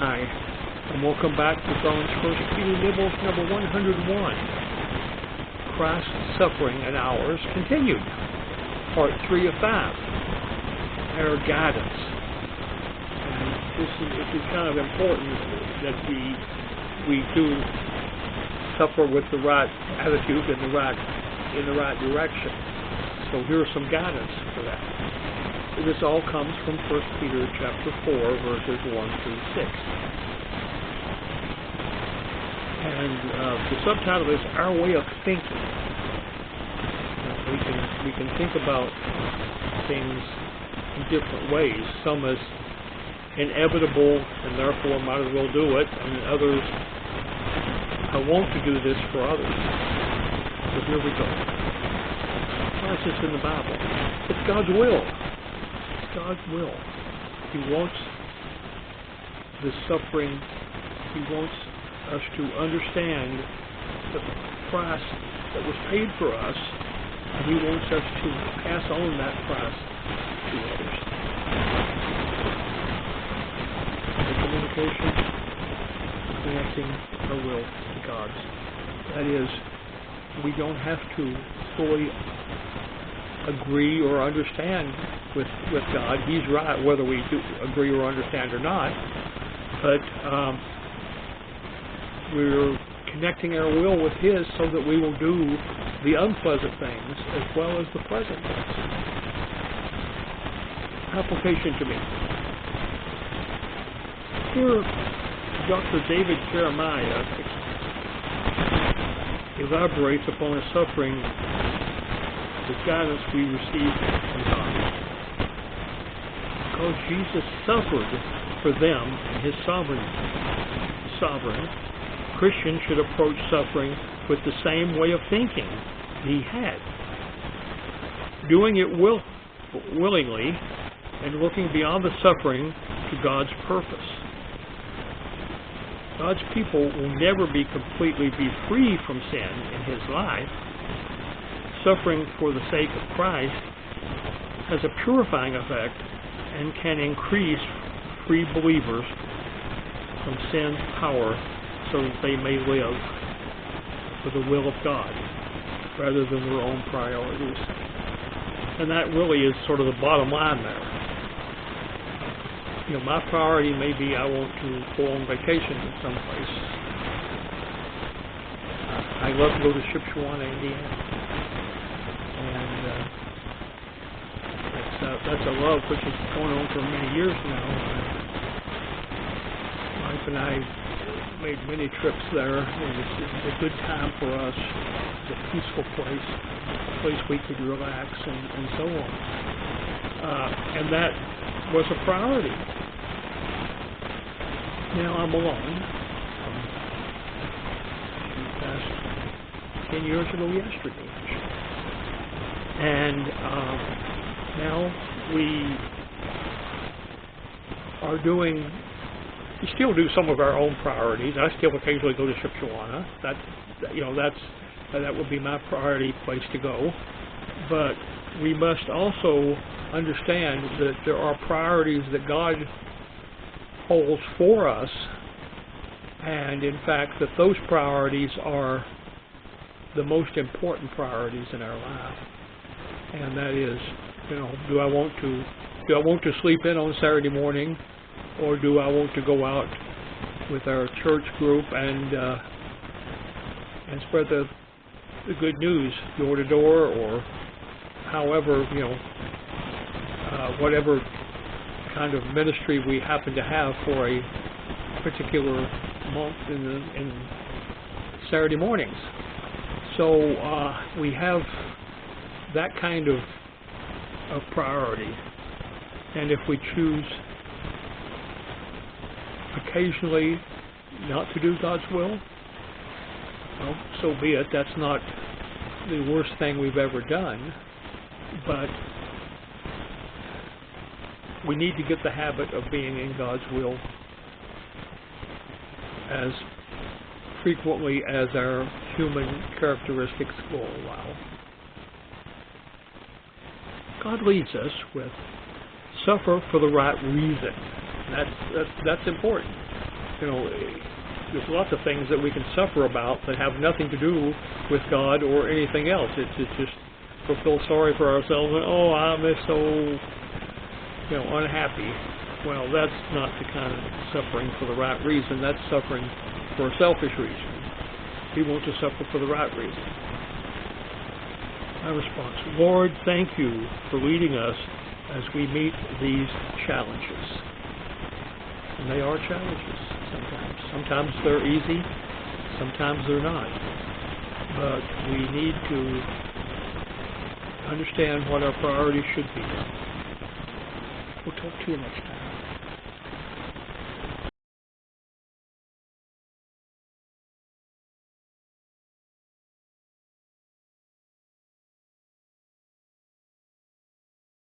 Hi, and welcome back to Thone's First Peter Nibbles number 101. Christ's Suffering and Ours Continued, Part 3 of 5, Our Guidance. And this is kind of important that we do suffer with the right attitude and in the right direction. So here's some guidance for that. This all comes from 1 Peter chapter 4, verses 1 through 6. And the subtitle is Our Way of Thinking. We can think about things in different ways. Some as inevitable and therefore might as well do it, and others, I want to do this for others. So here we go. Why is this in the Bible? It's God's will. God's will. He wants the suffering. He wants us to understand the price that was paid for us, and He wants us to pass on that price to others. The communication, connecting our will to God's. That is, we don't have to fully agree or understand with God. He's right whether we do agree or understand or not, but we're connecting our will with His so that we will do the unpleasant things as well as the pleasant things. Application to me. Here, Dr. David Jeremiah elaborates upon a suffering, the guidance we receive from God. Because Jesus suffered for them in His sovereign, Christians should approach suffering with the same way of thinking He had. Doing it willingly and looking beyond the suffering to God's purpose. God's people will never be completely free from sin in His life. Suffering for the sake of Christ has a purifying effect and can increase free believers from sin's power so that they may live for the will of God rather than their own priorities. And that really is sort of the bottom line there. You know, my priority may be I want to go on vacation in some place. I love to go to Shipshewana, Indiana. And that's a love which is going on for many years now. My wife and I made many trips there, and it's a good time for us. It's a peaceful place, a place we could relax and so on. And that was a priority. Now I'm alone. She passed 10 years ago yesterday. And now we are we still do some of our own priorities. I still occasionally go to Shipshewana. That would be my priority place to go. But we must also understand that there are priorities that God holds for us, and in fact that those priorities are the most important priorities in our life. And that is, do I want to sleep in on Saturday morning, or do I want to go out with our church group and spread the good news door to door, or however, whatever kind of ministry we happen to have for a particular month in Saturday mornings. So we have that kind of priority, and if we choose occasionally not to do God's will, well, so be it. That's not the worst thing we've ever done, but we need to get the habit of being in God's will as frequently as our human characteristics will allow. God leads us with suffer for the right reason. That's important. You know, there's lots of things that we can suffer about that have nothing to do with God or anything else. It's just we'll feel sorry for ourselves and, oh, I'm so, unhappy. Well, that's not the kind of suffering for the right reason. That's suffering for a selfish reason. We want to suffer for the right reason. My response, Lord, thank you for leading us as we meet these challenges. And they are challenges sometimes. Sometimes they're easy, sometimes they're not. But we need to understand what our priorities should be. We'll talk to you next time.